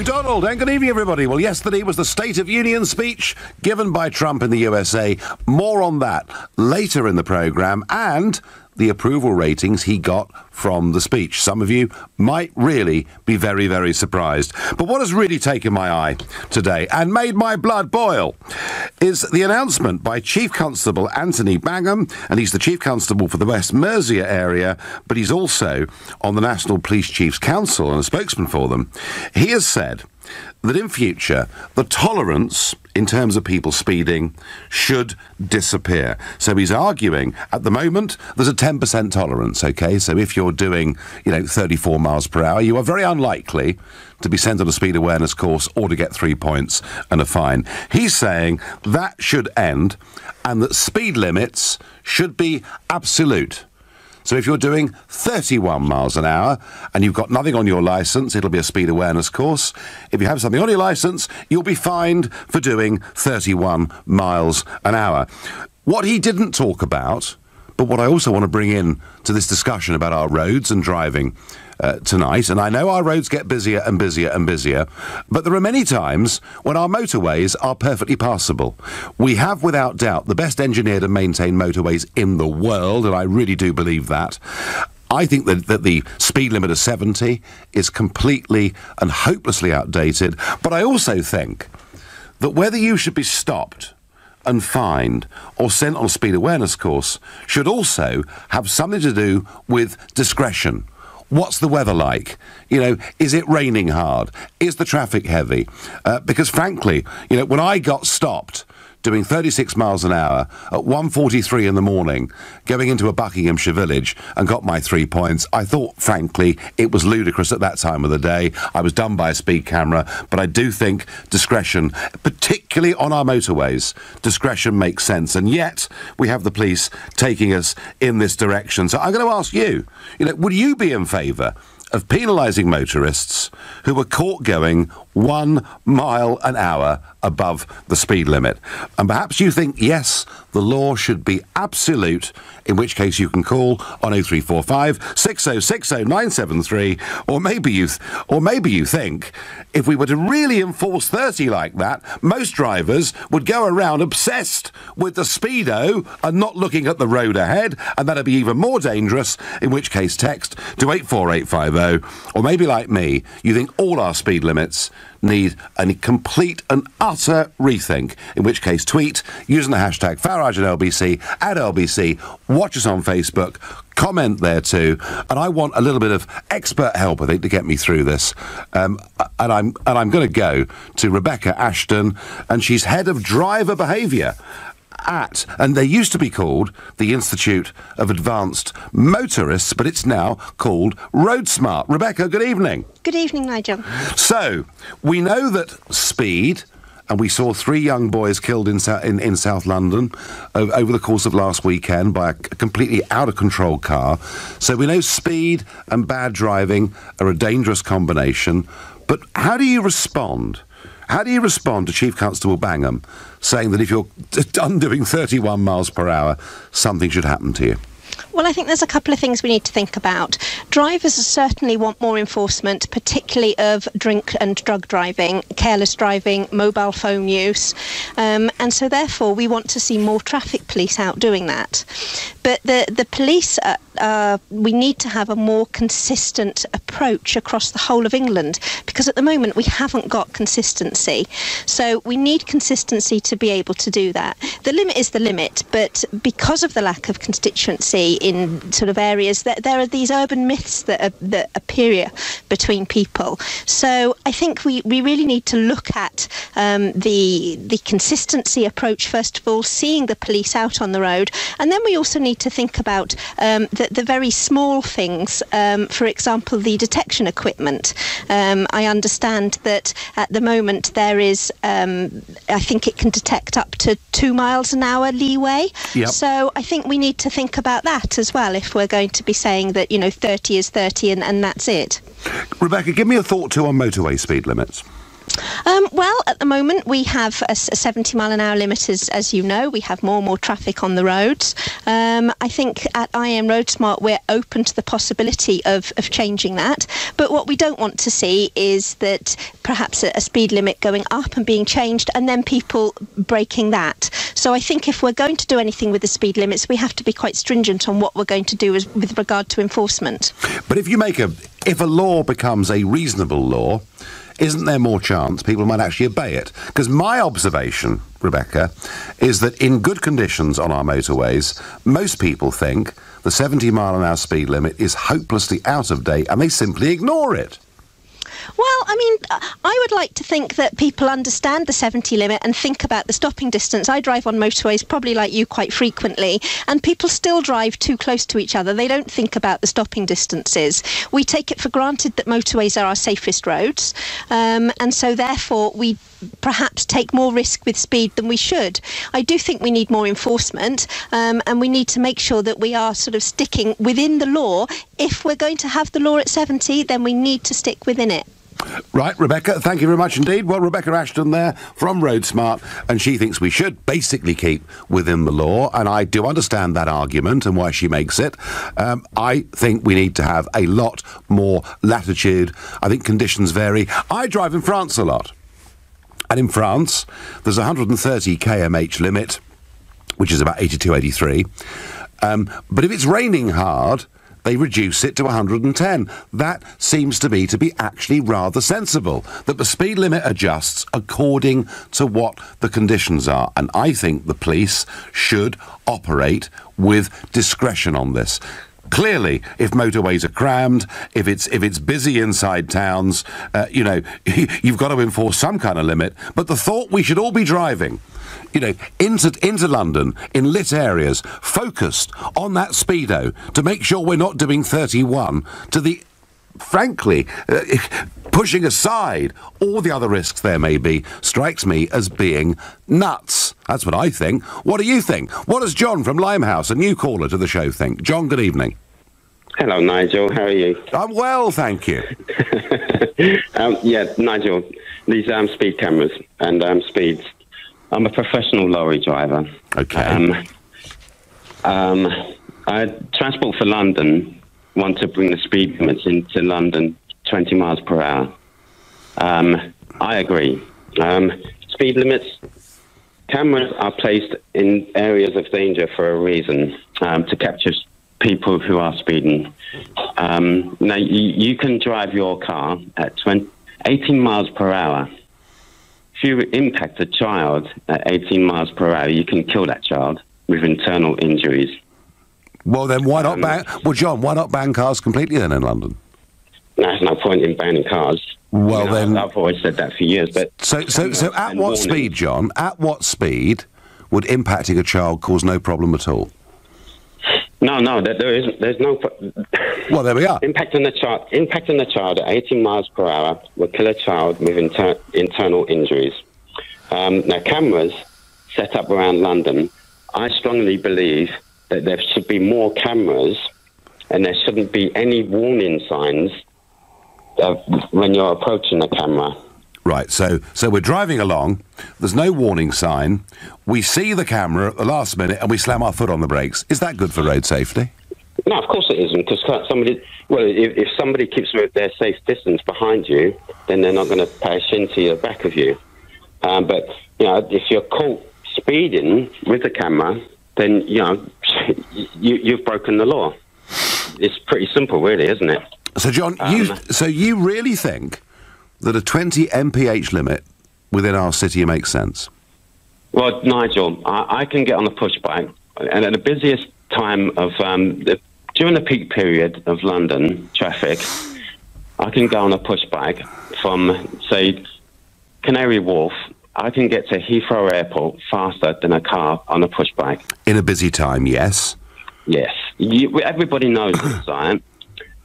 Donald, and good evening, everybody. Well, yesterday was the State of Union speech given by Trump in the USA. More on that later in the programme, and the approval ratings he got from the speech. Some of you might really be very, very surprised. But what has really taken my eye today and made my blood boil is the announcement by Chief Constable Anthony Bangham, and he's the Chief Constable for the West Mercia area, but he's also on the National Police Chiefs Council and a spokesman for them. He has said that in future, the tolerance in terms of people speeding should disappear. So he's arguing, at the moment, there's a 10% tolerance, OK? So if you're doing, 34 miles per hour, you are very unlikely to be sent on a speed awareness course or to get 3 points and a fine. He's saying that should end and that speed limits should be absolute. So if you're doing 31 miles an hour and you've got nothing on your licence, it'll be a speed awareness course. If you have something on your licence, you'll be fined for doing 31 miles an hour. What he didn't talk about, but what I also want to bring in to this discussion about our roads and driving tonight, and I know our roads get busier and busier and busier, but there are many times when our motorways are perfectly passable. We have, without doubt, the best engineered and maintained motorways in the world, and I really do believe that. I think that the speed limit of 70 is completely and hopelessly outdated, but I also think that whether you should be stopped and fined or sent on a speed awareness course should also have something to do with discretion. What's the weather like? Is it raining hard? Is the traffic heavy? Because frankly, when I got stopped doing 36 miles an hour at 1:43 in the morning, going into a Buckinghamshire village and got my 3 points, I thought, frankly, it was ludicrous at that time of the day. I was done by a speed camera, but I do think discretion, particularly on our motorways, discretion makes sense. And yet, we have the police taking us in this direction. So I'm going to ask you, would you be in favour of penalising motorists who were caught going 1 mile an hour above the speed limit? And perhaps you think, yes, the law should be absolute, in which case you can call on 0345 6060 973, or maybe you think if we were to really enforce 30 like that, most drivers would go around obsessed with the speedo and not looking at the road ahead, and that'd be even more dangerous, in which case text to 84850. Or maybe like me, you think all our speed limits need a complete and utter rethink, in which case tweet using the hashtag Farage and LBC at LBC, watch us on Facebook, comment there too, and I want a little bit of expert help, I think, to get me through this. And I'm going to go to Rebecca Ashton, and she's head of driver behaviour and they used to be called the Institute of Advanced Motorists, but it's now called Road Smart. Rebecca, good evening. Good evening, Nigel. So, we know that speed, and we saw 3 young boys killed in South London over the course of last weekend by a completely out-of-control car. So we know speed and bad driving are a dangerous combination, but how do you respond? How do you respond to Chief Constable Bangham saying that if you're done doing 31 miles per hour, something should happen to you? Well, I think there's a couple of things we need to think about. Drivers certainly want more enforcement, particularly of drink and drug driving, careless driving, mobile phone use. And so therefore we want to see more traffic police out doing that. But the police, we need to have a more consistent approach across the whole of England, because at the moment we haven't got consistency. So we need consistency to be able to do that. The limit is the limit, but because of the lack of constituency in sort of areas, there are these urban myths that appear between people. So I think we really need to look at the consistency approach, first of all, seeing the police out on the road, and then we also need to think about the very small things, for example, the detection equipment. I understand that at the moment there is, I think it can detect up to 2 miles an hour leeway. Yep. So I think we need to think about that as well if we're going to be saying that, 30 is 30 and that's it. Rebecca, give me a thought too on motorway speed limits. Well, at the moment we have a 70 mile an hour limit, as you know. We have more and more traffic on the roads. I think at IM Road Smart we're open to the possibility of changing that. But what we don't want to see is that perhaps a speed limit going up and being changed and then people breaking that. So I think if we're going to do anything with the speed limits, we have to be quite stringent on what we're going to do with regard to enforcement. But if a law becomes a reasonable law, isn't there more chance people might actually obey it? Because my observation, Rebecca, is that in good conditions on our motorways, most people think the 70 mile an hour speed limit is hopelessly out of date and they simply ignore it. Well, I mean, I would like to think that people understand the 70 limit and think about the stopping distance. I drive on motorways, probably like you, quite frequently, and people still drive too close to each other. They don't think about the stopping distances. We take it for granted that motorways are our safest roads, and so therefore we perhaps take more risk with speed than we should. I do think we need more enforcement, and we need to make sure that we are sort of sticking within the law. If we're going to have the law at 70, then we need to stick within it. Right, Rebecca, thank you very much indeed. Well, Rebecca Ashton there from Road Smart, and she thinks we should basically keep within the law, and I do understand that argument and why she makes it. I think we need to have a lot more latitude. I think conditions vary. I drive in France a lot, and in France there's a 130 km/h limit, which is about 82, 83. But if it's raining hard, they reduce it to 110. That seems to be actually rather sensible, that the speed limit adjusts according to what the conditions are. And I think the police should operate with discretion on this. Clearly, if motorways are crammed, if it's busy inside towns, you've got to enforce some kind of limit. But the thought we should all be driving, into London in lit areas, focused on that speedo to make sure we're not doing 31 to the, frankly, pushing aside all the other risks there may be, strikes me as being nuts. That's what I think. What do you think? What does John from Limehouse, a new caller to the show, think? John, good evening. Hello, Nigel. How are you? I'm well, thank you. Nigel, these speed cameras and speeds. I'm a professional lorry driver. Okay. Transport for London want to bring the speed limits into London 20 miles per hour. I agree. Speed limits, cameras are placed in areas of danger for a reason, to capture people who are speeding. Now, you can drive your car at 18 miles per hour. If you impact a child at 18 miles per hour, you can kill that child with internal injuries. Well, then why not ban... Well, John, why not ban cars completely then in London? No, there's no point in banning cars. Well, then... I've always said that for years, but... So at what speed, John, at what speed would impacting a child cause no problem at all? No, there's no... Well, there we are. Impacting the child at 18 miles per hour will kill a child with internal injuries. Now, cameras set up around London, I strongly believe that there should be more cameras and there shouldn't be any warning signs when you're approaching a camera. Right, so we're driving along, there's no warning sign, we see the camera at the last minute and we slam our foot on the brakes. Is that good for road safety? No, of course it isn't, because if somebody keeps their safe distance behind you, then they're not going to pay a shin to the back of you. But, if you're caught speeding with the camera, then, you've broken the law. It's pretty simple, really, isn't it? So, John, you really think that a 20 mph limit within our city makes sense? Well, Nigel, I can get on a push bike, and at the busiest time of during the peak period of London traffic, I can go on a push bike from, say, Canary Wharf. I can get to Heathrow Airport faster than a car on a push bike. In a busy time, yes. Yes, everybody knows this, right?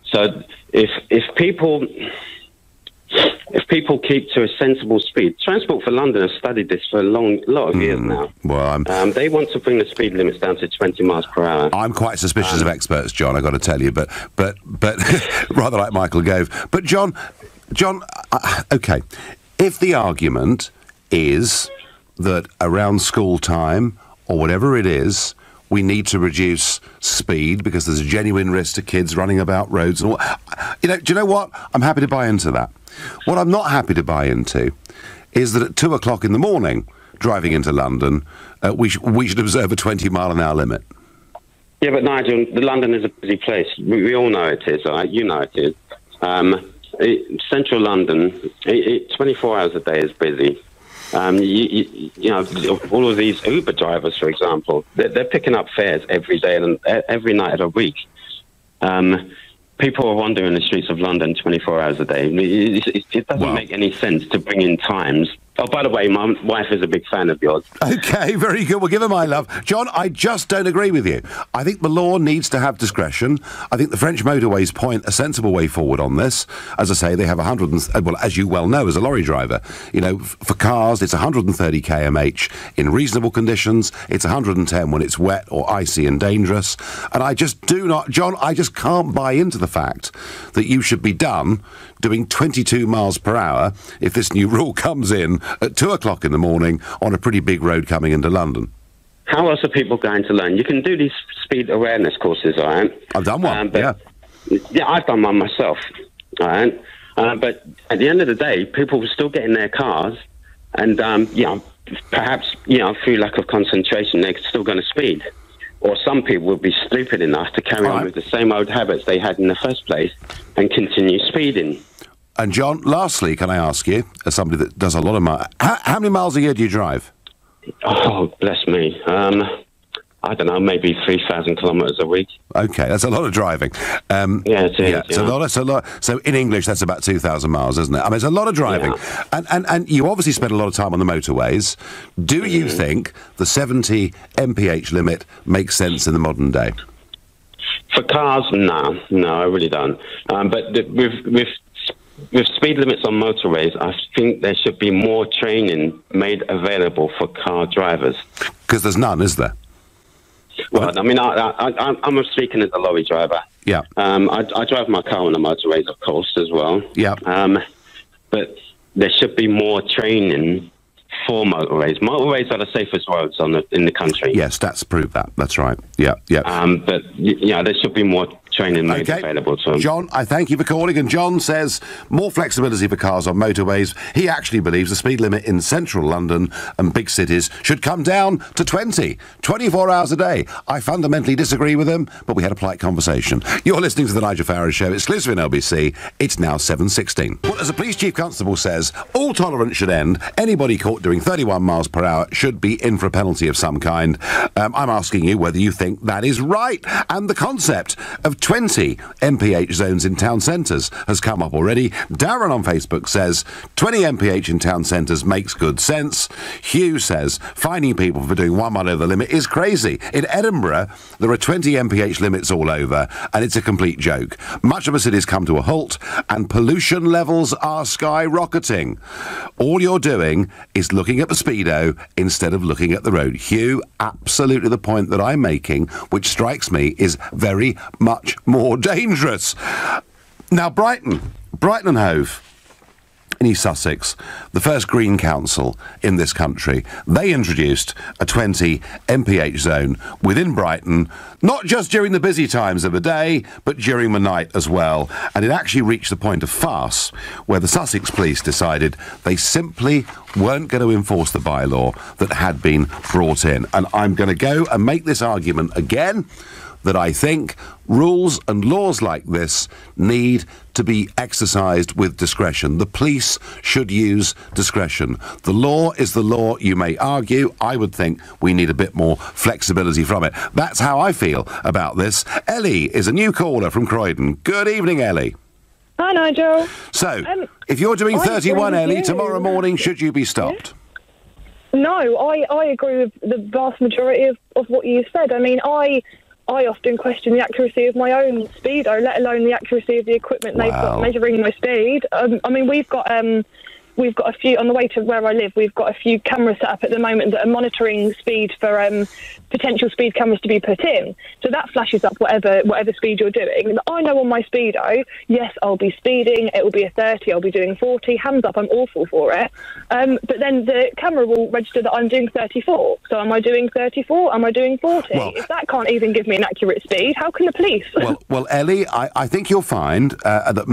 So if people keep to a sensible speed, Transport for London has studied this for a lot of years now. Well, they want to bring the speed limits down to 20 miles per hour. I'm quite suspicious of experts, John, I've got to tell you, but rather like Michael Gove. But John, okay, If the argument is that around school time or whatever it is, we need to reduce speed because there's a genuine risk to kids running about roads and all. Do you know what? I'm happy to buy into that. What I'm not happy to buy into is that at 2 o'clock in the morning, driving into London, we should observe a 20-mile-an-hour limit. Yeah, but Nigel, London is a busy place. We all know it is. You know it is. Central London, 24 hours a day is busy. You know, all of these Uber drivers, for example, they're picking up fares every day and every night of the week. People are wandering the streets of London 24 hours a day. It doesn't make any sense to bring in times. Oh, by the way, my wife is a big fan of yours. OK, very good. We'll give her my love. John, I just don't agree with you. I think the law needs to have discretion. I think the French motorways point a sensible way forward on this. As I say, they have well, as you well know as a lorry driver, for cars, it's 130 km/h in reasonable conditions. It's 110 when it's wet or icy and dangerous. And I just do not, John, I just can't buy into the fact that you should be done doing 22 miles per hour if this new rule comes in at 2 o'clock in the morning on a pretty big road coming into London. How else are people going to learn? You can do these speed awareness courses, all right? I've done one, yeah. Yeah, I've done one myself, all right? But at the end of the day, people will still get in their cars and, perhaps, through lack of concentration, they're still going to speed. Or some people will be stupid enough to carry on with the same old habits they had in the first place and continue speeding. And John, lastly, can I ask you, as somebody that does a lot of miles, how many miles a year do you drive? Oh, bless me. I don't know, maybe 3,000 kilometres a week. OK, that's a lot of driving. Yeah, it is. Yeah. It's a lot. So in English, that's about 2,000 miles, isn't it? I mean, it's a lot of driving. Yeah. And you obviously spend a lot of time on the motorways. Do you think the 70 mph limit makes sense in the modern day? For cars, no, I really don't. But with speed limits on motorways, I think there should be more training made available for car drivers. Because there's none, is there? Well, I mean, I'm speaking as a lorry driver. Yeah. I drive my car on the motorways, of course, as well. Yeah. But there should be more training for motorways. Motorways are the safest roads in the country. Yes, stats prove that. That's right. Yeah, yeah. But there should be more training made available to them. John, I thank you for calling. And John says more flexibility for cars on motorways. He actually believes the speed limit in central London and big cities should come down to 24 hours a day. I fundamentally disagree with him, but we had a polite conversation. You're listening to the Nigel Farage Show. Exclusive in LBC. It's now 7:16. Well, as a police chief constable says, all tolerance should end. Anybody caught doing 31 miles per hour should be in for a penalty of some kind. I'm asking you whether you think that is right. And the concept of 20 mph zones in town centres has come up already. Darren on Facebook says 20 mph in town centres makes good sense. Hugh says fining people for doing 1 mile over the limit is crazy. In Edinburgh, there are 20 mph limits all over, and it's a complete joke. Much of the city's come to a halt, and pollution levels are skyrocketing. All you're doing is looking at the speedo instead of looking at the road. Hugh, absolutely the point that I'm making, which strikes me is very much more dangerous. Now, Brighton and Hove in East Sussex, the first Green Council in this country, they introduced a 20 mph zone within Brighton, not just during the busy times of the day, but during the night as well. And it actually reached the point of farce where the Sussex police decided they simply weren't going to enforce the bylaw that had been brought in. And I'm going to go and make this argument again, that I think rules and laws like this need to be exercised with discretion. The police should use discretion. The law is the law, you may argue. I would think we need a bit more flexibility from it. That's how I feel about this. Ellie is a new caller from Croydon. Good evening, Ellie. Hi, Nigel. So, if you're doing 31, Ellie, tomorrow morning, should you be stopped? No, I agree with the vast majority of what you said. I mean, I often question the accuracy of my own speedo, let alone the accuracy of the equipment they've got measuring my speed. I mean, we've got we've got a few on the way to where I live. We've got a few cameras set up at the moment that are monitoring speed for potential speed cameras to be put in. So that flashes up whatever speed you're doing. I know on my speedo, yes, I'll be speeding. It will be a 30. I'll be doing 40. Hands up, I'm awful for it. But then the camera will register that I'm doing 34. So am I doing 34? Am I doing 40? Well, if that can't even give me an accurate speed, how can the police? Well, Ellie, I think you'll find that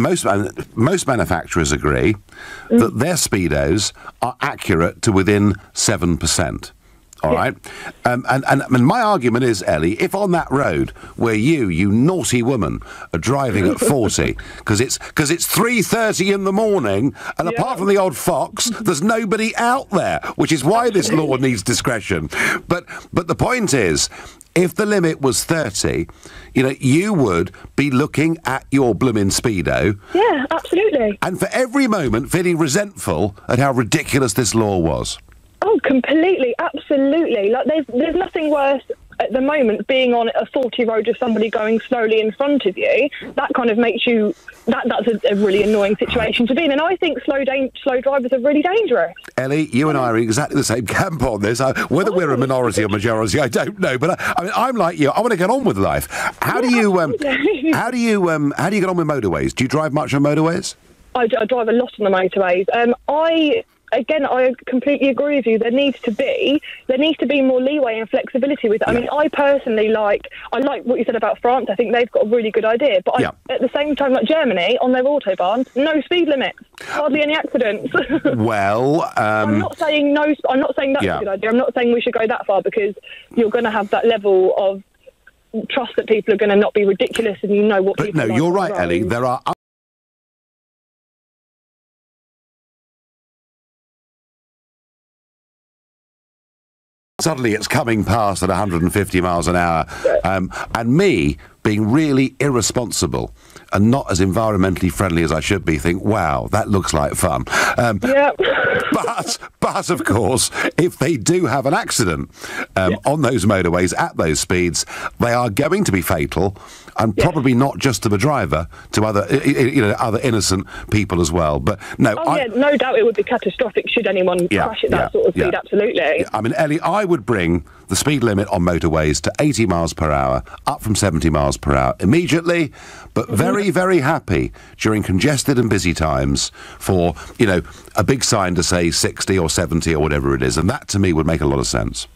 most manufacturers agree that their speedos are accurate to within 7%. All right? And my argument is, Ellie, if on that road where you naughty woman, are driving at 40, because it's 3:30 in the morning, and apart from the odd fox, there's nobody out there, which is why this law needs discretion. But the point is, if the limit was 30, you would be looking at your blooming speedo. Yeah, absolutely. And for every moment feeling resentful at how ridiculous this law was. Oh, completely, absolutely. Like there's nothing worse at the moment being on a 40 road with somebody going slowly in front of you. That kind of makes you that's a really annoying situation to be in. And I think slow drivers are really dangerous. Ellie, you and I are in exactly the same camp on this. Whether we're a minority or majority, I don't know. But I'm like you. I want to get on with life. How do you get on with motorways? Do you drive much on motorways? I drive a lot on the motorways. I completely agree with you. There needs to be more leeway and flexibility with it. I mean, I personally like what you said about France. I think they've got a really good idea. But at the same time, like Germany, on their autobahns, no speed limits, hardly any accidents. Well, I'm not saying no. I'm not saying that's a good idea. I'm not saying we should go that far, because you're going to have that level of trust that people are going to not be ridiculous, and what. But people no, you're right, Ellie. There are. Suddenly it's coming past at 150 miles an hour, and me being really irresponsible and not as environmentally friendly as I should be, think, wow, that looks like fun. But of course, if they do have an accident on those motorways at those speeds, they are going to be fatal, and probably not just to the driver, to other innocent people as well. But no, no doubt it would be catastrophic should anyone crash at that sort of speed. Absolutely. I mean, Ellie, I would bring the speed limit on motorways to 80 miles per hour, up from 70 miles per hour immediately, but very, very happy during congested and busy times for, a big sign to say 60 or 70 or whatever it is. And that, to me, would make a lot of sense.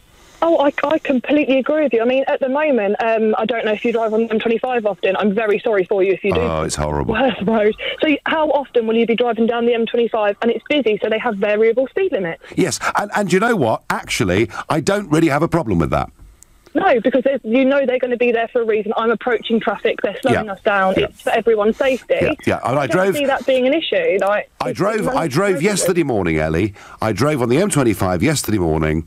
Oh, I completely agree with you. I mean, at the moment, I don't know if you drive on M25 often. I'm very sorry for you if you do. Oh, it's horrible. Worst road. So how often will you be driving down the M25 and it's busy, so they have variable speed limits? Yes, and you know what? Actually, I don't really have a problem with that. No, because they're going to be there for a reason. I'm approaching traffic. They're slowing us down. It's for everyone's safety. And I don't see that being an issue. I drove yesterday morning, Ellie. I drove on the M25 yesterday morning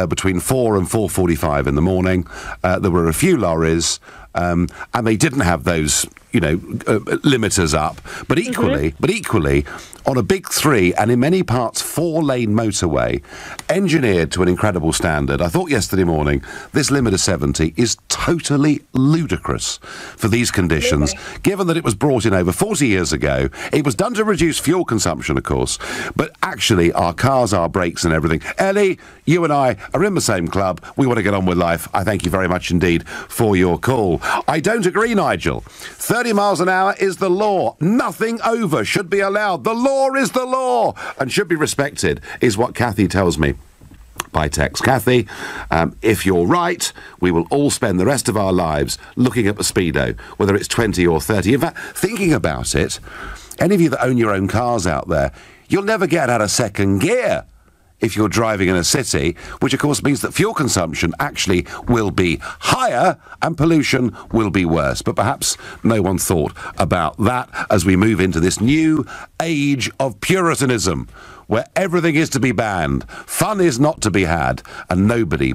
between 4 and 4:45 in the morning. There were a few lorries, and they didn't have those, limiters up. But equally, on a big 3 and in many parts 4-lane motorway, engineered to an incredible standard, I thought yesterday morning this limit of 70 is totally ludicrous for these conditions, given that it was brought in over 40 years ago. It was done to reduce fuel consumption, of course, but actually our cars, our brakes and everything. Ellie, you and I are in the same club. We want to get on with life. I thank you very much indeed for your call. I don't agree, Nigel. 30 miles an hour is the law. Nothing over should be allowed. The law is the law and should be respected, is what Kathy tells me by text. Kathy, if you're right, we will all spend the rest of our lives looking at the speedo, whether it's 20 or 30. In fact, thinking about it, any of you that own your own cars out there, you'll never get out of second gear if you're driving in a city, which of course means that fuel consumption actually will be higher and pollution will be worse. But perhaps no one thought about that as we move into this new age of Puritanism, where everything is to be banned, fun is not to be had, and nobody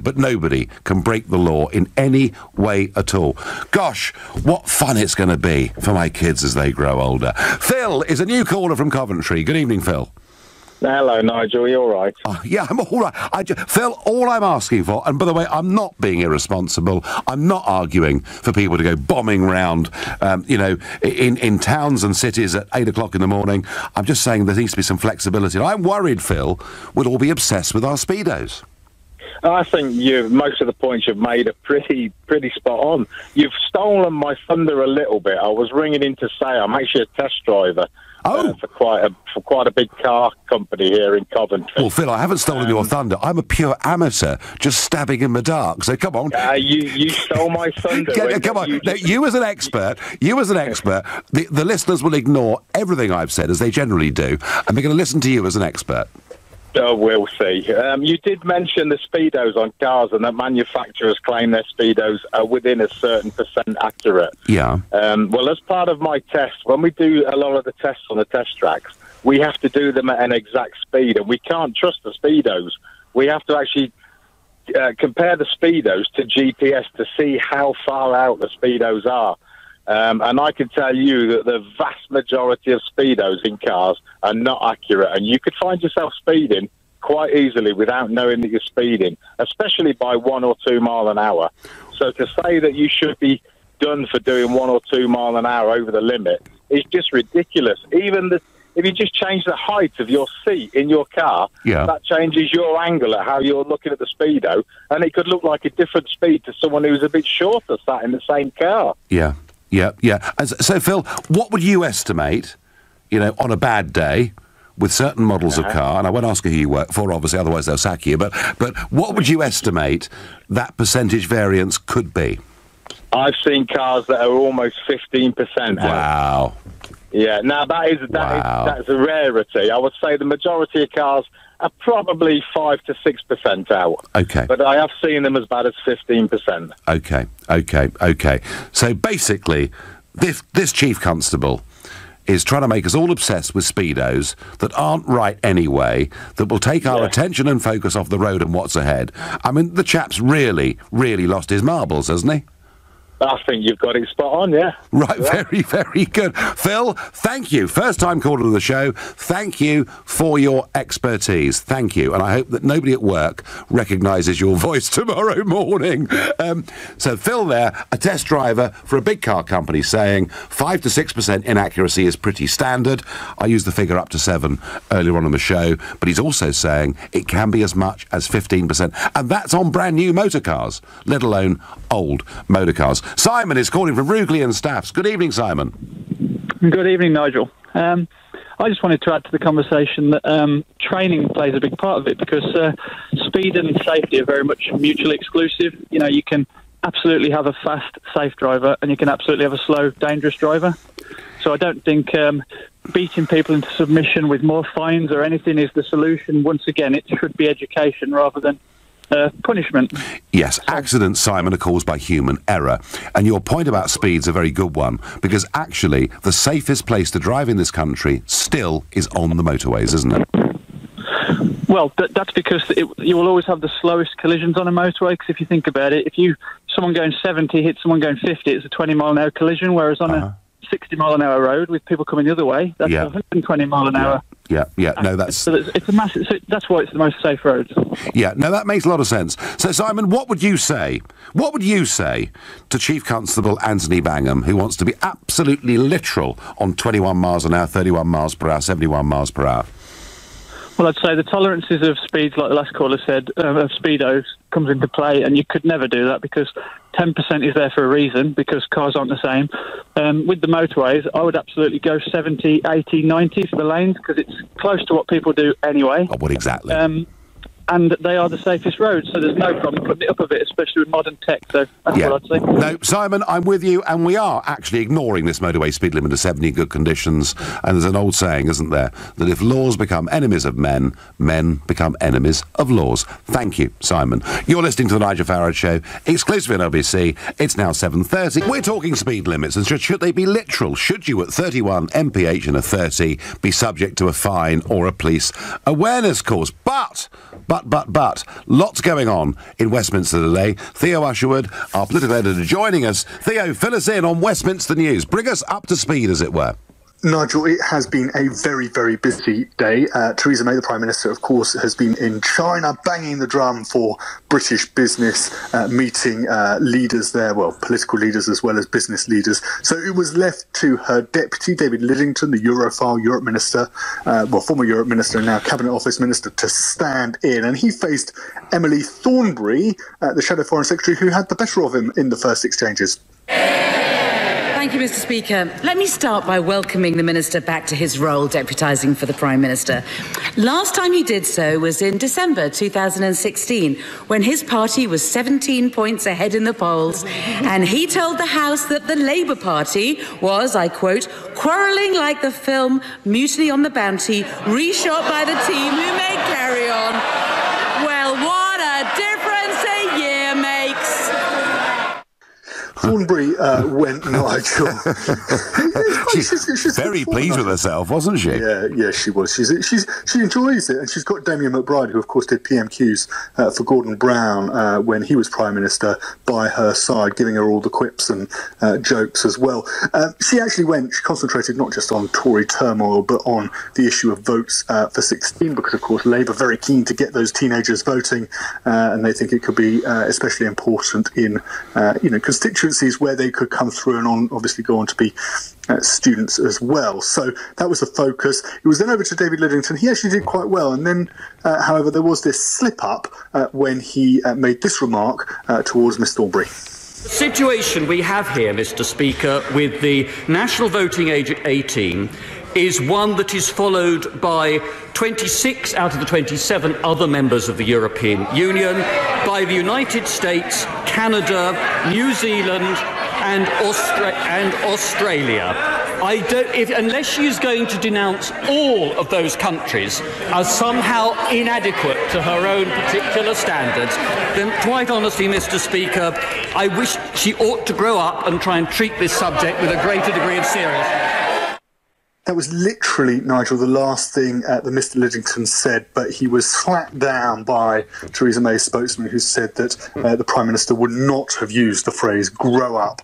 can break the law in any way at all. Gosh, what fun it's going to be for my kids as they grow older. Phil is a new caller from Coventry. Good evening, Phil. Hello, Nigel. You all right? Yeah, I'm all right. Phil, all I'm asking for, and by the way, I'm not being irresponsible. I'm not arguing for people to go bombing round, in towns and cities at 8 o'clock in the morning. I'm just saying there needs to be some flexibility. And I'm worried, Phil, we'll all be obsessed with our Speedos. I think most of the points you've made are pretty spot on. You've stolen my thunder a little bit. I was ringing in to say I'm actually a test driver. For quite a big car company here in Coventry. Well, Phil, I haven't stolen your thunder. I'm a pure amateur, just stabbing in the dark. So come on. You stole my thunder. Come on. You as an expert, the listeners will ignore everything I've said, as they generally do, and they're going to listen to you as an expert. Oh, we'll see. You did mention the speedos on cars, and that manufacturers claim their speedos are within a certain percent accurate. Yeah. Well, as part of my test, when we do a lot of the tests on the test tracks, we have to do them at an exact speed, and we can't trust the speedos. We have to actually compare the speedos to GPS to see how far out the speedos are. And I can tell you that the vast majority of speedos in cars are not accurate, and you could find yourself speeding quite easily without knowing that you're speeding, especially by 1 or 2 mile an hour. So to say that you should be done for doing 1 or 2 mile an hour over the limit is just ridiculous. Even if you just change the height of your seat in your car, that changes your angle at how you're looking at the speedo, and it could look like a different speed to someone who's a bit shorter sat in the same car. Yeah. So, Phil, what would you estimate, on a bad day with certain models of car, and I won't ask you who you work for, obviously, otherwise they'll sack you, but what would you estimate that percentage variance could be? I've seen cars that are almost 15%. Wow. Yeah, now that's a rarity. I would say the majority of cars are probably 5 to 6% out. Okay. But I have seen them as bad as 15%. Okay. So basically, this chief constable is trying to make us all obsessed with speedos that aren't right anyway, that will take our attention and focus off the road and what's ahead. I mean, the chap's really lost his marbles, hasn't he? I think you've got it spot on, yeah. Right, very, very good. Phil, thank you. First time caller to the show. Thank you for your expertise. Thank you. And I hope that nobody at work recognises your voice tomorrow morning. So Phil there, a test driver for a big car company, saying 5 to 6% inaccuracy is pretty standard. I used the figure up to 7 earlier on in the show, but he's also saying it can be as much as 15%. And that's on brand new motor cars, let alone old motor cars. Simon is calling from Rugeley and Staffs. Good evening, Simon. Good evening, Nigel. I just wanted to add to the conversation that training plays a big part of it, because speed and safety are very much mutually exclusive. You can absolutely have a fast, safe driver, and you can absolutely have a slow, dangerous driver. So I don't think beating people into submission with more fines or anything is the solution. Once again, it should be education rather than punishment. Yes, accidents, Simon, are caused by human error. And your point about speed's a very good one, because actually the safest place to drive in this country still is on the motorways, isn't it? Well, that's because you will always have the slowest collisions on a motorway, because if you think about it, if someone going 70 hits someone going 50, it's a 20-mile-an-hour collision, whereas on a 60-mile-an-hour road with people coming the other way, that's 120 mile an hour. Yeah. No, that's... So it's a massive... So that's why it's the most safe road. Yeah, no, that makes a lot of sense. So, Simon, what would you say? What would you say to Chief Constable Anthony Bangham, who wants to be absolutely literal on 21 miles an hour, 31 miles per hour, 71 miles per hour? Well, I'd say the tolerances of speeds, like the last caller said, of speedos comes into play, and you could never do that, because 10% is there for a reason, because cars aren't the same. With the motorways, I would absolutely go 70, 80, 90 for the lanes, because it's close to what people do anyway. Oh, what exactly? And they are the safest roads, so there's no problem putting it up a bit, especially with modern tech. So that's what I'd say. No, Simon, I'm with you, and we are actually ignoring this motorway speed limit of 70 in good conditions. And there's an old saying, isn't there, that if laws become enemies of men, men become enemies of laws. Thank you, Simon. You're listening to the Nigel Farage Show, exclusively on LBC. It's now 7:30. We're talking speed limits, and should they be literal? Should you, at 31 mph and a 30, be subject to a fine or a police awareness course? But, lots going on in Westminster today. Theo Usherwood, our political editor, joining us. Theo, fill us in on Westminster news. Bring us up to speed, as it were. Nigel, it has been a very, very busy day. Theresa May, the Prime Minister, of course, has been in China banging the drum for British business, meeting leaders there, well, political leaders as well as business leaders. So it was left to her deputy, David Lidington, the Europhile Europe Minister, former Europe Minister and now Cabinet Office Minister, to stand in. And he faced Emily Thornberry, the Shadow Foreign Secretary, who had the better of him in the first exchanges. Thank you, Mr. Speaker. Let me start by welcoming the Minister back to his role deputising for the Prime Minister. Last time he did so was in December 2016, when his party was 17 points ahead in the polls, and he told the House that the Labour Party was, I quote, quarrelling like the film Mutiny on the Bounty, reshot by the team who made Carry On. Well, what a difference a year makes. Thornberry went Nigel. she's very pleased with herself, wasn't she? Yeah, she was. She enjoys it, and she's got Damien McBride, who of course did PMQs for Gordon Brown when he was Prime Minister, by her side, giving her all the quips and jokes as well. She concentrated not just on Tory turmoil, but on the issue of votes for 16, because of course Labour very keen to get those teenagers voting, and they think it could be especially important in constituencies where they could come through and obviously go on to be students as well. So that was the focus. It was then over to David Lidington. He actually did quite well. And then, however, there was this slip-up when he made this remark towards Miss Thornberry. The situation we have here, Mr. Speaker, with the national voting age at 18 is one that is followed by 26 out of the 27 other members of the European Union, by the United States, Canada, New Zealand and Australia. Unless she is going to denounce all of those countries as somehow inadequate to her own particular standards, then quite honestly, Mr. Speaker, I wish she ought to grow up and try and treat this subject with a greater degree of seriousness. That was literally, Nigel, the last thing that Mr. Lidington said, but he was slapped down by Theresa May's spokesman, who said that the Prime Minister would not have used the phrase "grow up"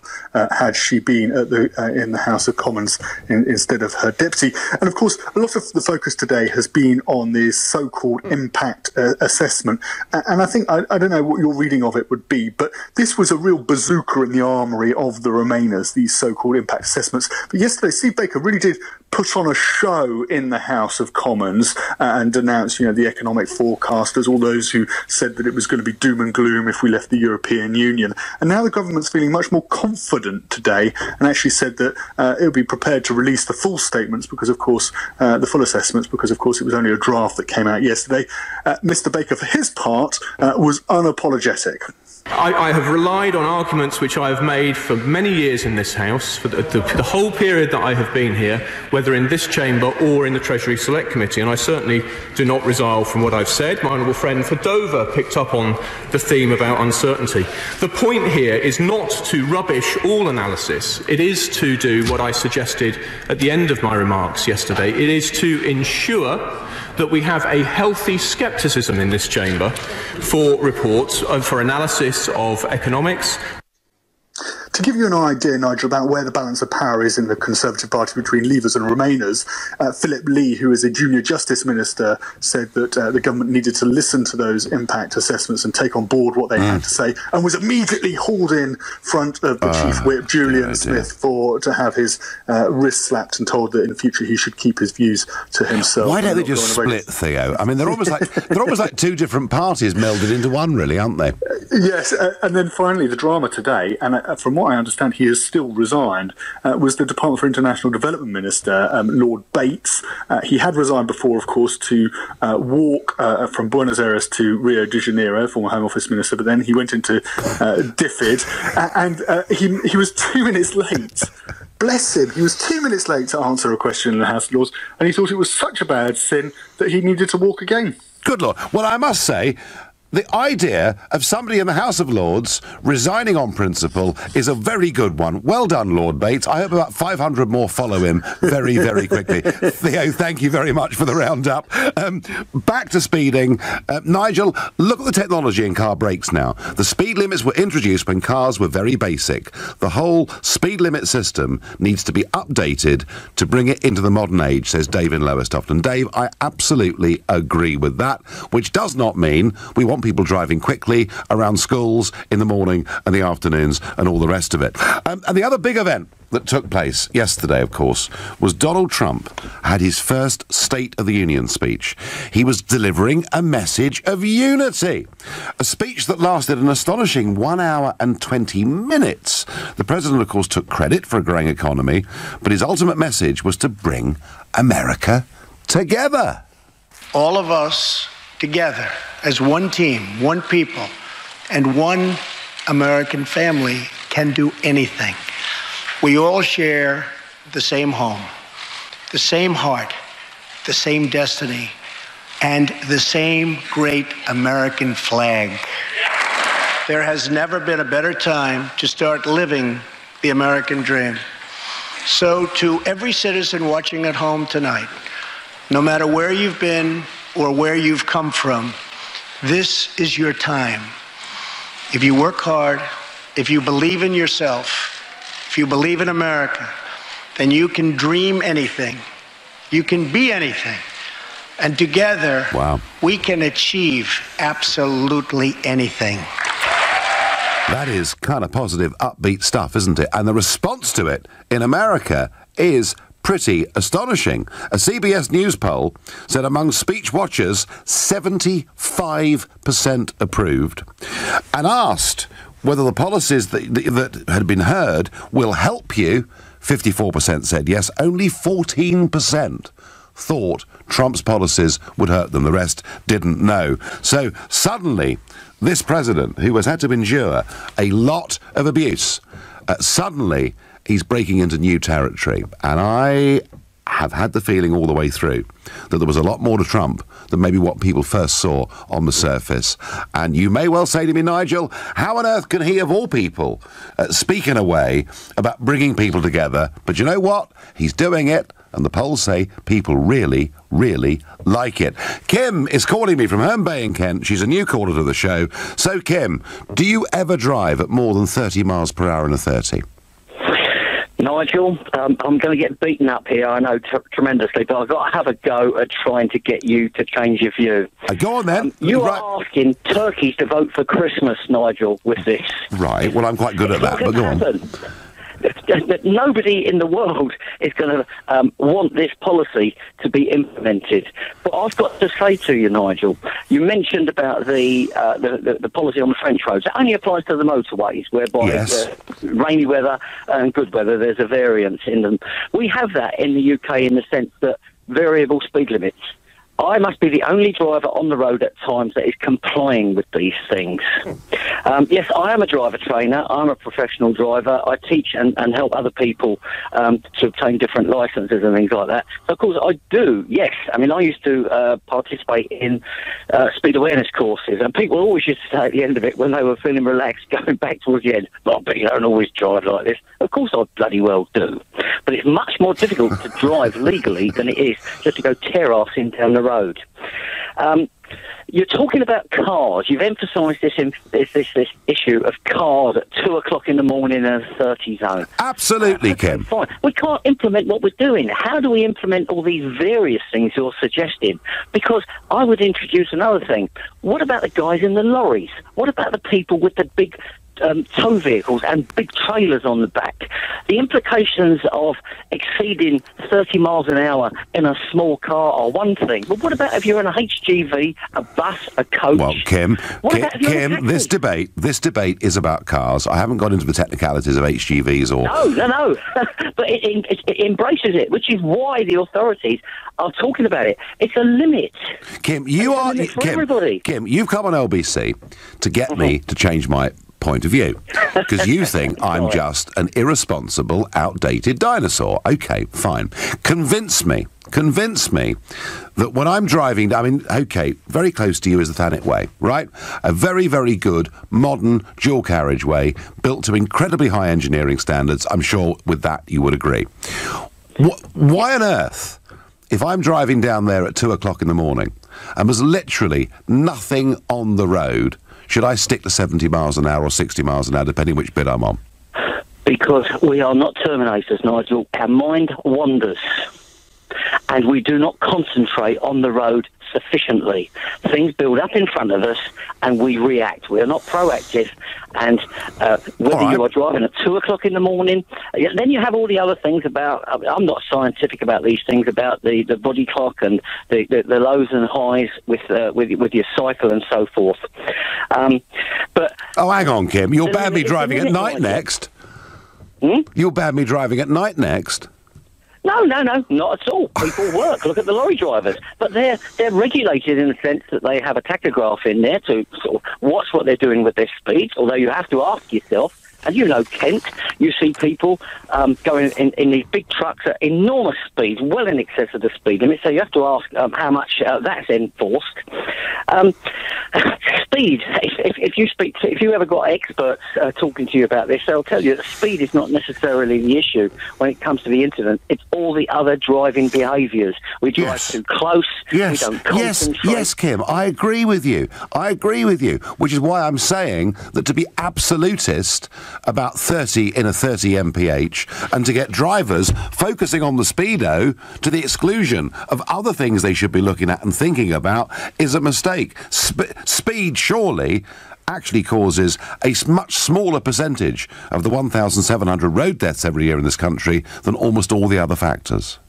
had she been in the House of Commons instead of her deputy. And of course, a lot of the focus today has been on this so-called impact assessment. And I think, I don't know what your reading of it would be, but this was a real bazooka in the armoury of the Remainers, these so-called impact assessments. But yesterday, Steve Baker really did put on a show in the House of Commons and denounced, the economic forecasters, all those who said that it was going to be doom and gloom if we left the European Union. And now the government's feeling much more confident today and actually said that it would be prepared to release the full statements because, of course, the full assessments, because, of course, it was only a draft that came out yesterday. Mr. Baker, for his part, was unapologetic. I have relied on arguments which I have made for many years in this House, for the whole period that I have been here, whether in this chamber or in the Treasury Select Committee, and I certainly do not resile from what I've said. My honourable friend for Dover picked up on the theme about uncertainty. The point here is not to rubbish all analysis. It is to do what I suggested at the end of my remarks yesterday. It is to ensure that we have a healthy scepticism in this chamber for reports, for analysis of economics. To give you an idea, Nigel, about where the balance of power is in the Conservative Party between Leavers and Remainers, Philip Lee, who is a junior Justice Minister, said that the government needed to listen to those impact assessments and take on board what they had to say, and was immediately hauled in front of the Chief Whip, Julian Smith, to have his wrist slapped and told that in the future he should keep his views to himself. Why don't they just split, Theo? I mean, they're almost like two different parties melded into one, really, aren't they? Yes, and then finally the drama today, and from what I understand he has still resigned, was the Department for International Development Minister, Lord Bates. He had resigned before, of course, to walk from Buenos Aires to Rio de Janeiro, former Home Office Minister, but then he went into DFID, and he was 2 minutes late. Bless him, he was 2 minutes late to answer a question in the House of Lords, and he thought it was such a bad sin that he needed to walk again. Good Lord. Well, I must say, the idea of somebody in the House of Lords resigning on principle is a very good one. Well done, Lord Bates. I hope about 500 more follow him very, very quickly. Theo, thank you very much for the roundup. Back to speeding. Nigel, look at the technology in car brakes now. The speed limits were introduced when cars were very basic. The whole speed limit system needs to be updated to bring it into the modern age, says Dave in Lowestoft. And Dave, I absolutely agree with that, which does not mean we want people driving quickly around schools in the morning and the afternoons and all the rest of it. And the other big event that took place yesterday, of course, was Donald Trump had his first State of the Union speech. He was delivering a message of unity, a speech that lasted an astonishing 1 hour and 20 minutes. The president, of course, took credit for a growing economy, but his ultimate message was to bring America together. All of us together as one team, one people, and one American family can do anything. We all share the same home, the same heart, the same destiny, and the same great American flag. There has never been a better time to start living the American dream. So to every citizen watching at home tonight, no matter where you've been or where you've come from, this is your time. If you work hard, if you believe in yourself, if you believe in America, then you can dream anything. You can be anything. And together, we can achieve absolutely anything. That is kind of positive, upbeat stuff, isn't it? And the response to it in America is pretty astonishing. A CBS News poll said among speech watchers, 75% approved, and asked whether the policies that had been heard will help you. 54% said yes. Only 14% thought Trump's policies would hurt them. The rest didn't know. So suddenly, this president, who has had to endure a lot of abuse, suddenly he's breaking into new territory. And I have had the feeling all the way through that there was a lot more to Trump than maybe what people first saw on the surface. And you may well say to me, Nigel, how on earth can he, of all people, speak in a way about bringing people together? But you know what? He's doing it, and the polls say people really, really like it. Kim is calling me from Herne Bay in Kent. She's a new caller to the show. So, Kim, do you ever drive at more than 30 miles per hour in a 30? Nigel, I'm going to get beaten up here, I know, tremendously, but I've got to have a go at trying to get you to change your view. Go on, then. You are asking turkeys to vote for Christmas, Nigel, with this. Right, well, I'm quite good at that, but go on. Nobody in the world is going to want this policy to be implemented. But I've got to say to you, Nigel, you mentioned about the policy on the French roads. It only applies to the motorways, whereby rainy weather and good weather, there's a variance in them. We have that in the UK in the sense that variable speed limits. I must be the only driver on the road at times that is complying with these things. Yes, I am a driver trainer. I'm a professional driver. I teach and help other people to obtain different licenses and things like that. So, of course, I do, yes. I mean, I used to participate in speed awareness courses, and people always used to say at the end of it, when they were feeling relaxed, going back towards the end, "Well, but you don't always drive like this." Of course I bloody well do. But it's much more difficult to drive legally than it is just to go tear-assing down the road. You're talking about cars. You've emphasised this issue of cars at 2 o'clock in the morning in a 30 zone. Absolutely, Kim. Fine. We can't implement what we're doing. How do we implement all these various things you're suggesting? Because I would introduce another thing. What about the guys in the lorries? What about the people with the big tow vehicles and big trailers on the back? The implications of exceeding 30 miles an hour in a small car are one thing, but what about if you're in a HGV, a bus, a coach? Well, Kim, this debate is about cars. I haven't got into the technicalities of HGVs or... No. But it embraces it, which is why the authorities are talking about it. It's a limit. Kim, Kim, you've come on LBC to get me to change my point of view, because you think I'm just an irresponsible, outdated dinosaur. OK, fine. Convince me that when I'm driving, I mean, OK, very close to you is the Thanet Way, right? A very, very good, modern, dual carriageway, built to incredibly high engineering standards. I'm sure with that you would agree. Why on earth, if I'm driving down there at 2 o'clock in the morning and there's literally nothing on the road, should I stick to 70 miles an hour or 60 miles an hour, depending which bit I'm on? Because we are not Terminators, Nigel. Our mind wanders, and we do not concentrate on the road sufficiently. Things build up in front of us, and we react. We are not proactive. And whether you are driving at 2 o'clock in the morning, then you have all the other things about. I'm not scientific about these things, about the body clock and the lows and highs with your cycle and so forth. But hang on, Kim. You'll ban me driving at night next. You'll ban me driving at night next. No, not at all. People work. Look at the lorry drivers. But they're regulated in the sense that they have a tachograph in there to sort of watch what they're doing with their speeds, although you have to ask yourself, and you know, Kent, you see people going in these big trucks at enormous speeds, well in excess of the speed limit, so you have to ask how much that's enforced. Speed, if you ever got experts talking to you about this, they'll tell you that speed is not necessarily the issue when it comes to the incident. It's all the other driving behaviours. We drive too close, we don't concentrate. Yes, Kim, I agree with you, which is why I'm saying that to be absolutist about 30 in a 30 mph and to get drivers focusing on the speedo to the exclusion of other things they should be looking at and thinking about is a mistake. Speed surely actually causes a much smaller percentage of the 1,700 road deaths every year in this country than almost all the other factors.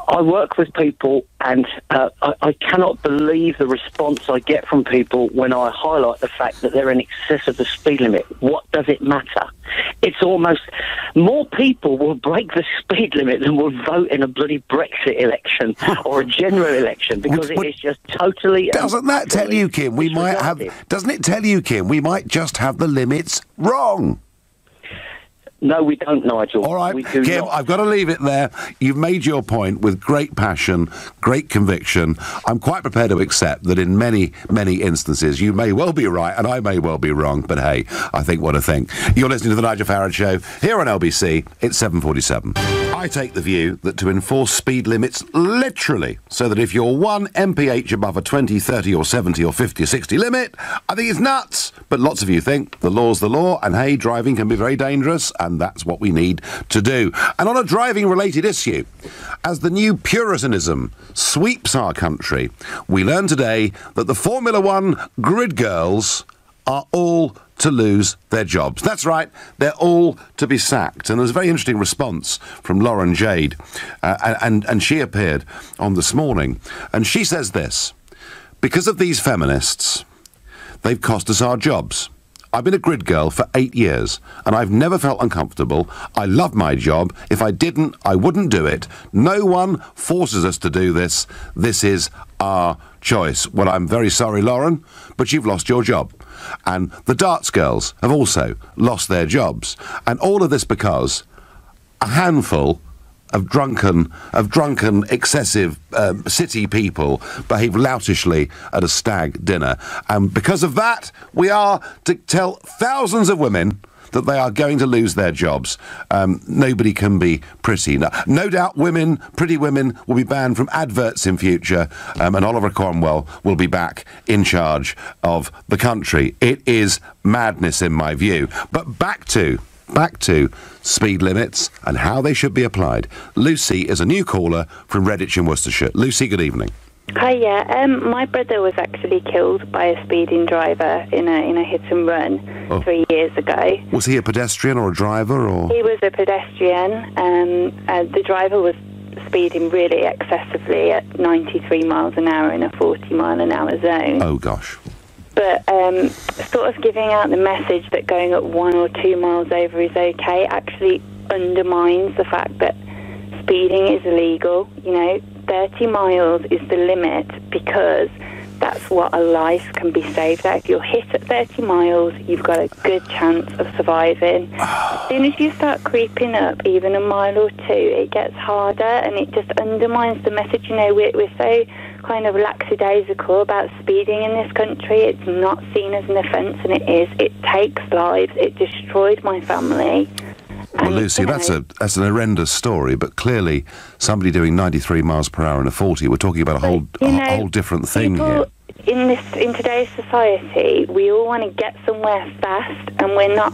I work with people, and I cannot believe the response I get from people when I highlight the fact that they're in excess of the speed limit. What does it matter? It's almost more people will break the speed limit than will vote in a bloody Brexit election or a general election, because it is just totally... Doesn't that tell you, Kim, we might have... Doesn't it tell you, Kim, we might just have the limits wrong? No, we don't, Nigel. All right, Kim, I've got to leave it there. You've made your point with great passion, great conviction. I'm quite prepared to accept that in many, many instances you may well be right and I may well be wrong, but hey, I think what I think. You're listening to The Nigel Farage Show here on LBC. It's 7:47. I take the view that to enforce speed limits literally, so that if you're 1 mph above a 20, 30 or 70 or 50 or 60 limit, I think it's nuts. But lots of you think the law's the law, and hey, driving can be very dangerous, and that's what we need to do. And on a driving-related issue, as the new Puritanism sweeps our country, we learn today that the Formula One grid girls are all to lose their jobs. That's right, they're all to be sacked. And there was a very interesting response from Lauren Jade, and she appeared on This Morning, and she says this: because of these feminists, they've cost us our jobs. I've been a grid girl for 8 years, and I've never felt uncomfortable. I love my job. If I didn't, I wouldn't do it. No one forces us to do this. This is our choice. Well, I'm very sorry, Lauren, but you've lost your job. And the darts girls have also lost their jobs. And all of this because a handful of drunken, excessive city people behave loutishly at a stag dinner. And because of that, we are to tell thousands of women that they are going to lose their jobs. Nobody can be pretty. No doubt pretty women will be banned from adverts in future, and Oliver Cromwell will be back in charge of the country. It is madness in my view. But back to speed limits and how they should be applied. Lucy is a new caller from Redditch in Worcestershire. Lucy, good evening. Hi, my brother was actually killed by a speeding driver in a hit and run 3 years ago. Was he a pedestrian or a driver? Or he was a pedestrian. The driver was speeding really excessively at 93 miles an hour in a 40 mile an hour zone. Oh gosh. But sort of giving out the message that going at 1 or 2 miles over is okay actually undermines the fact that speeding is illegal. You know, 30 miles is the limit because That's what a life can be saved at. If you're hit at 30 miles, you've got a good chance of surviving. As soon as you start creeping up, even a mile or two, it gets harder, and it just undermines the message. You know, we're so kind of lackadaisical about speeding in this country. It's not seen as an offence, and it is. It takes lives. It destroyed my family. Well, Lucy, that's an horrendous story, but clearly somebody doing 93 miles per hour in a 40, we're talking about a whole different thing here. In today's society, we all want to get somewhere fast, and we're not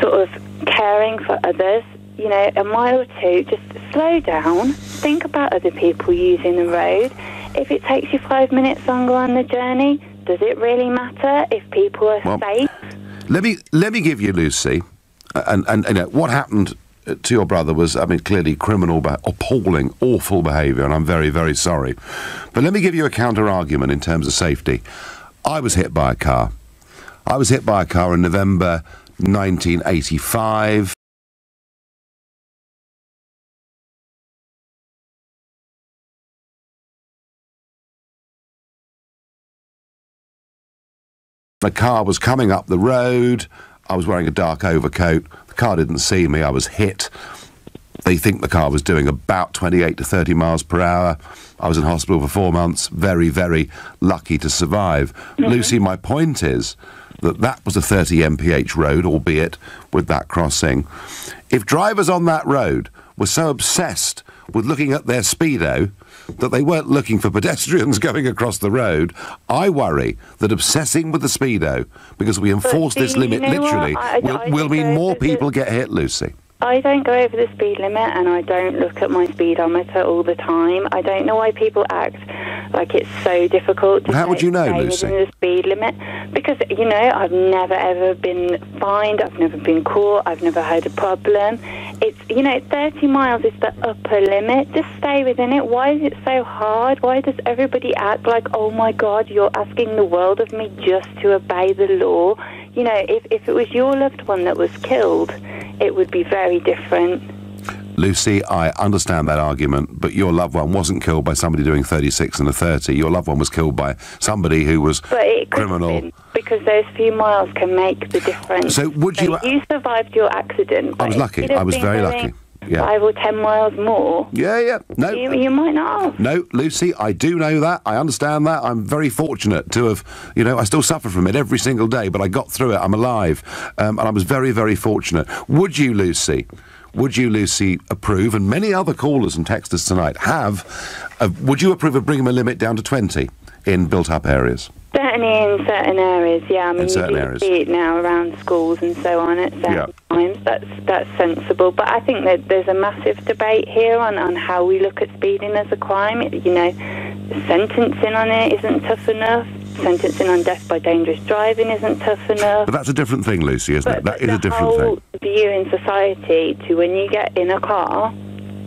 sort of caring for others. You know, a mile or two, just slow down, think about other people using the road. If it takes you 5 minutes longer on the journey, does it really matter if people are safe? Let me give you, Lucy, and you know, what happened to your brother was, I mean, clearly criminal, appalling, awful behaviour, and I'm very, very sorry. But let me give you a counter-argument in terms of safety. I was hit by a car. I was hit by a car in November 1985. The car was coming up the road. I was wearing a dark overcoat. The car didn't see me. I was hit. They think the car was doing about 28 to 30 miles per hour. I was in hospital for 4 months. Very, very lucky to survive. Lucy, my point is that was a 30 mph road, albeit with that crossing. If drivers on that road were so obsessed with looking at their speedo that they weren't looking for pedestrians going across the road, I worry that obsessing with the speedo, because we enforce this limit literally, will mean more people get hit, Lucy. I don't go over the speed limit, and I don't look at my speedometer all the time. I don't know why people act like it's so difficult to how would you know, Lucy? Within the speed limit. Because, you know, I've never ever been fined, I've never been caught, I've never had a problem. It's, you know, 30 miles is the upper limit. Just stay within it. Why is it so hard? Why does everybody act like, oh my God, you're asking the world of me just to obey the law? You know, if it was your loved one that was killed, it would be very different. Lucy, I understand that argument, but your loved one wasn't killed by somebody doing 36 and a 30. Your loved one was killed by somebody who was criminal. Because those few miles can make the difference. So would you... you survived your accident. I was lucky. I was very lucky. Yeah. 5 or 10 miles more. Yeah. No. You might not have. No, Lucy, I do know that. I understand that. I'm very fortunate to have, you know, I still suffer from it every single day, but I got through it. I'm alive. And I was very, very fortunate. Would you, Lucy, approve, and many other callers and texters tonight would you approve of bringing a limit down to 20 in built-up areas? Certainly in certain areas, yeah. I mean, you do see it now around schools and so on at certain times. That's sensible. But I think that there's a massive debate here on how we look at speeding as a crime. You know, sentencing on it isn't tough enough. Sentencing on death by dangerous driving isn't tough enough. But that's a different thing, Lucy, isn't it? That is a different thing. The whole view in society to when you get in a car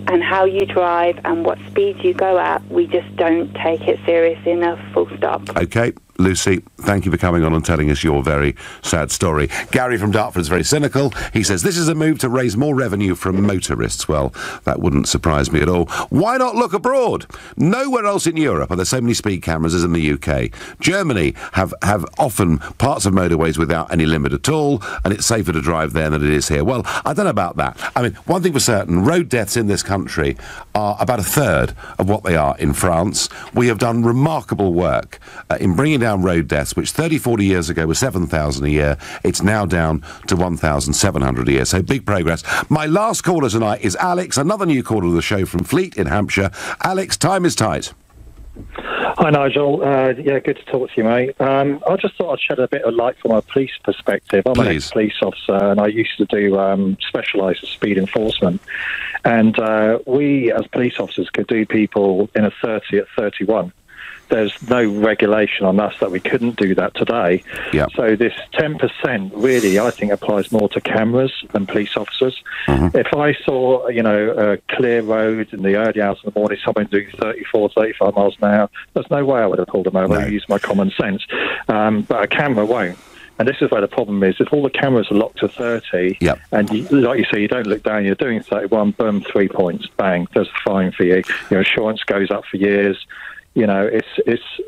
and how you drive and what speed you go at, we just don't take it seriously enough, full stop. OK, Lucy, thank you for coming on and telling us your very sad story. Gary from Dartford is very cynical. He says, this is a move to raise more revenue from motorists. Well, that wouldn't surprise me at all. Why not look abroad? Nowhere else in Europe are there so many speed cameras as in the UK. Germany have often parts of motorways without any limit at all, and it's safer to drive there than it is here. Well, I don't know about that. I mean, one thing for certain, road deaths in this country are about a third of what they are in France. We have done remarkable work in bringing down road deaths, which 30, 40 years ago was 7,000 a year. It's now down to 1,700 a year. So big progress. My last caller tonight is Alex, another new caller to the show from Fleet in Hampshire. Alex, time is tight. Hi, Nigel. Yeah, good to talk to you, mate. I just thought I'd shed a bit of light from a police perspective. I'm an ex-police officer, and I used to do specialised speed enforcement. And we, as police officers, could do people in a 30 at 31. There's no regulation on us that we couldn't do that today. Yep. So this 10% really, I think, applies more to cameras than police officers. Mm-hmm. If I saw, you know, a clear road in the early hours of the morning, someone doing 34, 35 miles an hour, there's no way I would have pulled them over. I use my common sense. But a camera won't. And this is where the problem is. If all the cameras are locked to 30, and like you say, you don't look down, you're doing 31, boom, 3 points, bang, there's a fine for you. Your insurance goes up for years. You know,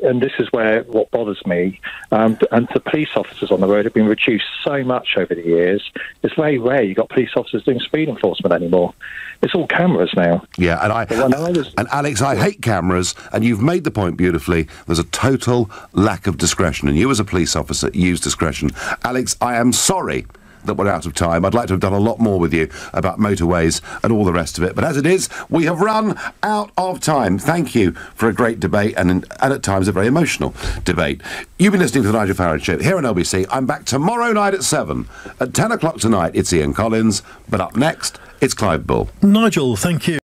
and this is what bothers me. And the police officers on the road have been reduced so much over the years. It's very rare you've got police officers doing speed enforcement anymore. It's all cameras now. Yeah, and Alex, I hate cameras, and you've made the point beautifully. There's a total lack of discretion, and you as a police officer use discretion. Alex, I am sorry that we're out of time. I'd like to have done a lot more with you about motorways and all the rest of it. But as it is, we have run out of time. Thank you for a great debate and at times a very emotional debate. You've been listening to the Nigel Farage Show here on LBC. I'm back tomorrow night at 7. At 10 o'clock tonight, it's Ian Collins. But up next, it's Clive Bull. Nigel, thank you.